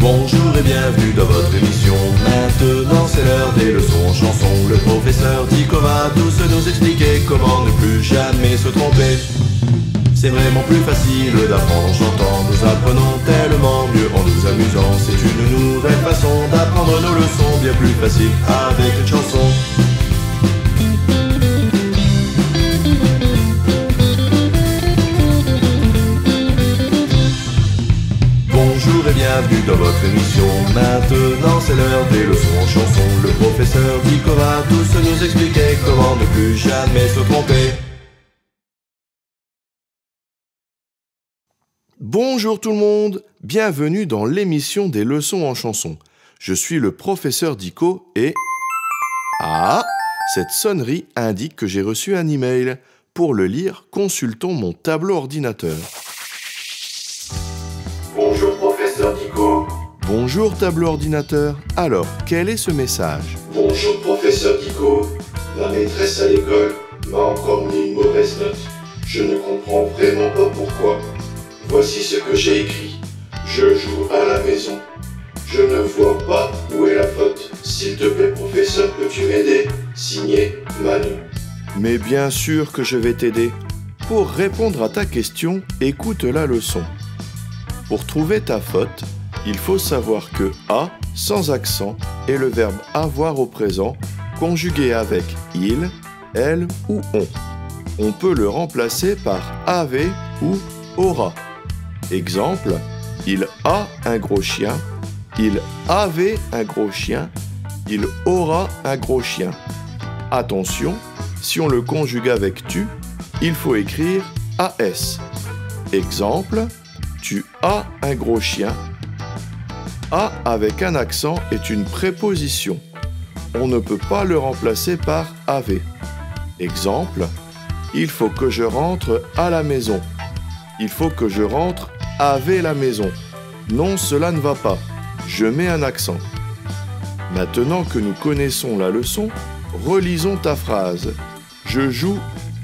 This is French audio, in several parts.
Bonjour et bienvenue dans votre émission. Maintenant c'est l'heure des leçons en chanson. Le professeur Dico va tous nous expliquer comment ne plus jamais se tromper. C'est vraiment plus facile d'apprendre en chantant. Nous apprenons tellement mieux en nous amusant. C'est une nouvelle façon d'apprendre nos leçons, bien plus facile avec une chanson. Bonjour et bienvenue dans votre émission. Maintenant c'est l'heure des leçons en chanson. Le professeur Dico va tous nous expliquer comment ne plus jamais se tromper. Bonjour tout le monde, bienvenue dans l'émission des leçons en chanson. Je suis le professeur Dico et... Ah, cette sonnerie indique que j'ai reçu un email. Pour le lire, consultons mon tableau ordinateur. Bonjour professeur Dico. Bonjour tableau ordinateur. Alors, quel est ce message? Bonjour professeur Dico. Ma maîtresse à l'école m'a encore mis une mauvaise note. Je ne comprends vraiment pas pourquoi. Voici ce que j'ai écrit. Je joue à la maison. Je ne vois pas où est la faute. S'il te plaît professeur, peux-tu m'aider? Signé Manu. Mais bien sûr que je vais t'aider. Pour répondre à ta question, écoute la leçon. Pour trouver ta faute, il faut savoir que A, sans accent, est le verbe avoir au présent, conjugué avec il, elle ou on. On peut le remplacer par avait ou aura. Exemple, il a un gros chien, il avait un gros chien, il aura un gros chien. Attention, si on le conjugue avec tu, il faut écrire AS. Exemple, tu as un gros chien. A avec un accent est une préposition. On ne peut pas le remplacer par avait. Exemple, il faut que je rentre à la maison. Il faut que je rentre avec la maison. Non, cela ne va pas. Je mets un accent. Maintenant que nous connaissons la leçon, relisons ta phrase. Je joue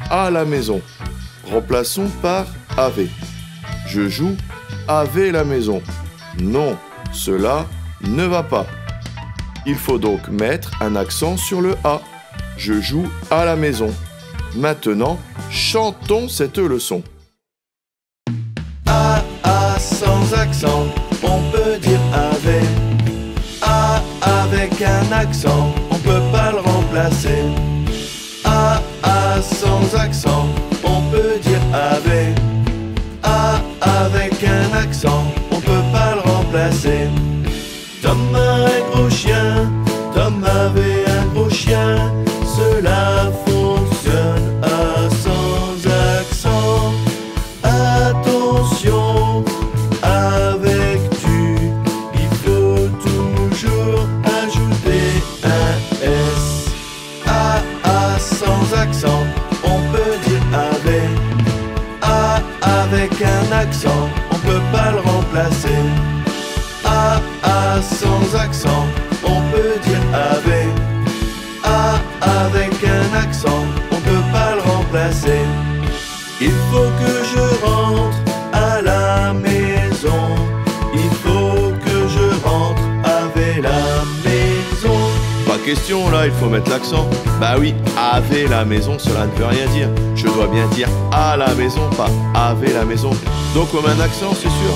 à la maison. Remplaçons par avec. Je joue avec la maison. Non, cela ne va pas. Il faut donc mettre un accent sur le A. Je joue à la maison. Maintenant, chantons cette leçon. A sans accent, on peut dire avec. A avec un accent, on peut pas le remplacer. A sans accent, on peut dire avec. A avec un accent, on peut pas le remplacer. Tom a un gros chien, Tom avait un gros chien. Cela fonctionne à sans accent. Attention, avec tu, il faut toujours ajouter un S. A sans accent, on peut dire avec. A avec un accent, on peut pas le remplacer. A sans accent, on peut dire avec. A avec un accent, on peut pas le remplacer. Il faut que je rentre à la maison. Il faut que je rentre avec la maison. Pas question là, il faut mettre l'accent. Bah oui, avec la maison, cela ne veut rien dire. Je dois bien dire à la maison, pas avec la maison. Donc on met un accent, c'est sûr.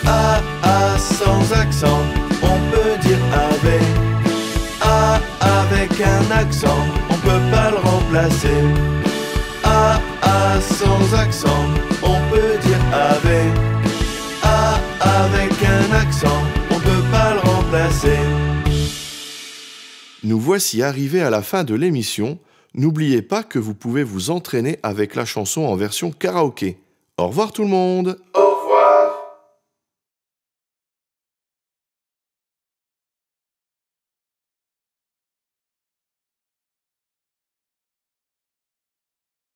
A sans accent, on peut dire avec. A avec un accent, on peut pas le remplacer. A sans accent, on peut dire avec. A avec un accent, on peut pas le remplacer. Nous voici arrivés à la fin de l'émission. N'oubliez pas que vous pouvez vous entraîner avec la chanson en version karaoké. Au revoir tout le monde!